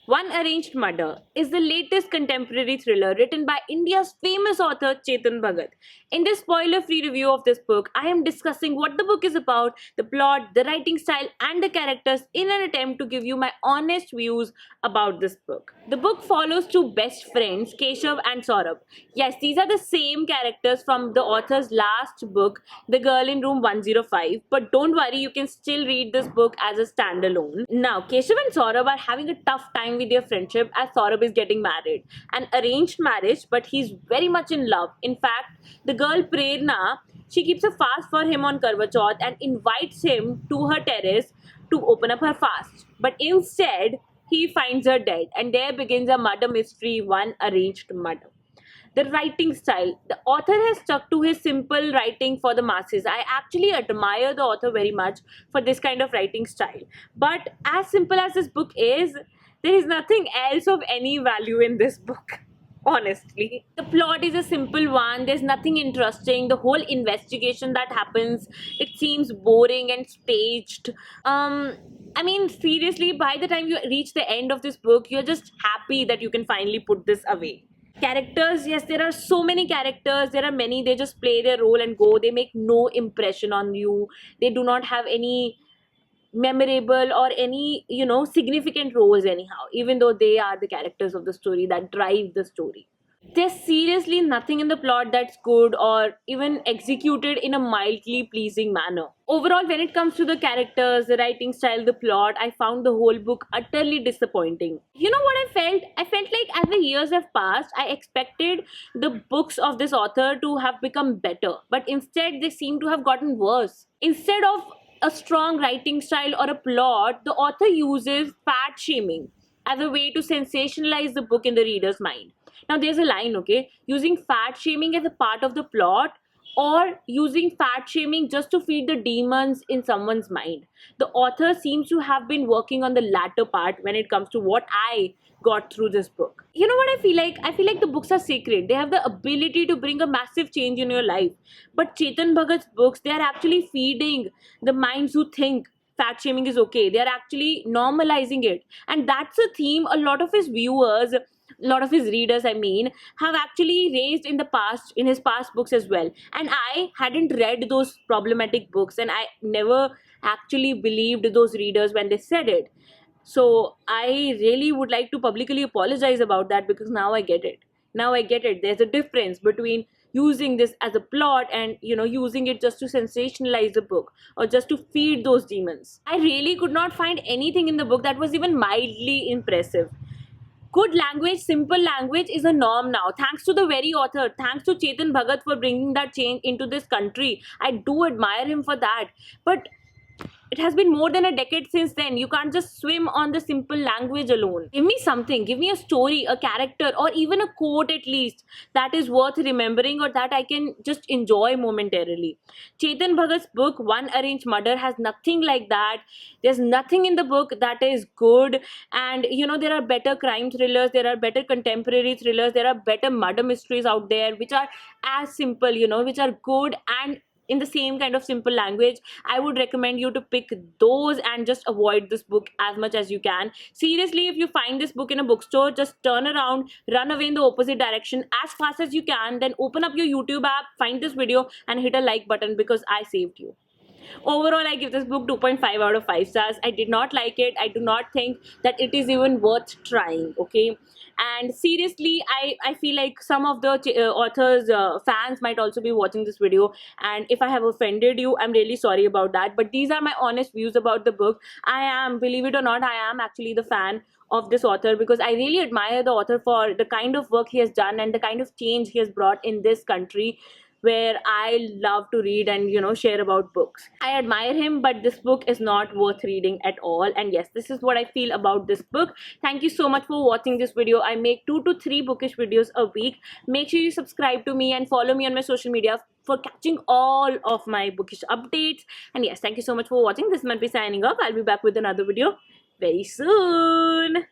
One Arranged Murder is the latest contemporary thriller written by India's famous author Chetan Bhagat. In this spoiler free review of this book, I am discussing what the book is about, the plot, the writing style, and the characters in an attempt to give you my honest views about this book. The book follows two best friends, Keshav and Saurabh. Yes, these are the same characters from the author's last book, The Girl in Room 105, but don't worry, you can still read this book as a standalone. Now, Keshav and Saurabh are having a tough time with their friendship as Saurabh is getting married. An arranged marriage, but he's very much in love. In fact, the girl Prerna, she keeps a fast for him on Karva Chauth and invites him to her terrace to open up her fast. But instead, he finds her dead, and there begins a murder mystery, one arranged murder. The writing style. The author has stuck to his simple writing for the masses. I actually admire the author very much for this kind of writing style. But as simple as this book is, there is nothing else of any value in this book. Honestly, the plot is a simple one. There's nothing interesting. The whole investigation that happens, it seems boring and staged. I mean, seriously, by the time you reach the end of this book, you're just happy that you can finally put this away. Characters, yes, there are so many characters. There are many, they just play their role and go. They make no impression on you. They do not have any memorable or any, significant roles anyhow, even though they are the characters of the story that drive the story. There's seriously nothing in the plot that's good or even executed in a mildly pleasing manner. Overall, when it comes to the characters, the writing style, the plot, I found the whole book utterly disappointing. You know what I felt? I felt like as the years have passed, I expected the books of this author to have become better, but instead they seem to have gotten worse. Instead of a strong writing style or a plot, the author uses fat shaming as a way to sensationalize the book in the reader's mind. Now, there's a line, okay? Using fat shaming as a part of the plot or using fat shaming just to feed the demons in someone's mind. The author seems to have been working on the latter part when it comes to what I got through this book. You know what I feel like? I feel like the books are sacred. They have the ability to bring a massive change in your life. But Chetan Bhagat's books, they are actually feeding the minds who think fat shaming is okay. They are actually normalizing it. And that's a theme a lot of his viewers, a lot of his readers, I mean, have actually raised in the past, in his past books as well. And I hadn't read those problematic books, and I never actually believed those readers when they said it. So I really would like to publicly apologize about that, because now I get it. Now I get it. There's a difference between using this as a plot and using it just to sensationalize the book or just to feed those demons. I really could not find anything in the book that was even mildly impressive. Good language, simple language is a norm now. Thanks to the very author, thanks to Chetan Bhagat for bringing that change into this country. I do admire him for that. But it has been more than a decade since then. You can't just swim on the simple language alone. Give me something. Give me a story, a character, or even a quote at least that is worth remembering or that I can just enjoy momentarily. Chetan Bhagat's book, One Arranged Murder, has nothing like that. There's nothing in the book that is good. And there are better crime thrillers, there are better contemporary thrillers, there are better murder mysteries out there which are as simple, which are good and in the same kind of simple language. I would recommend you to pick those and just avoid this book as much as you can. Seriously, if you find this book in a bookstore, just turn around, run away in the opposite direction as fast as you can, then open up your YouTube app, find this video and hit a like button, because I saved you. Overall, I give this book 2.5 out of 5 stars. I did not like it. I do not think that it is even worth trying, okay? And seriously, I feel like some of the author's fans might also be watching this video. And if I have offended you, I'm really sorry about that. But these are my honest views about the book. I am, believe it or not, I am actually the fan of this author, because I really admire the author for the kind of work he has done and the kind of change he has brought in this country, where I love to read and share about books. I admire him, but this book is not worth reading at all. And yes, this is what I feel about this book. Thank you so much for watching this video. I make 2 to 3 bookish videos a week. Make sure you subscribe to me and follow me on my social media for catching all of my bookish updates. And yes, thank you so much for watching. This is Manpreet signing off. I'll be back with another video very soon.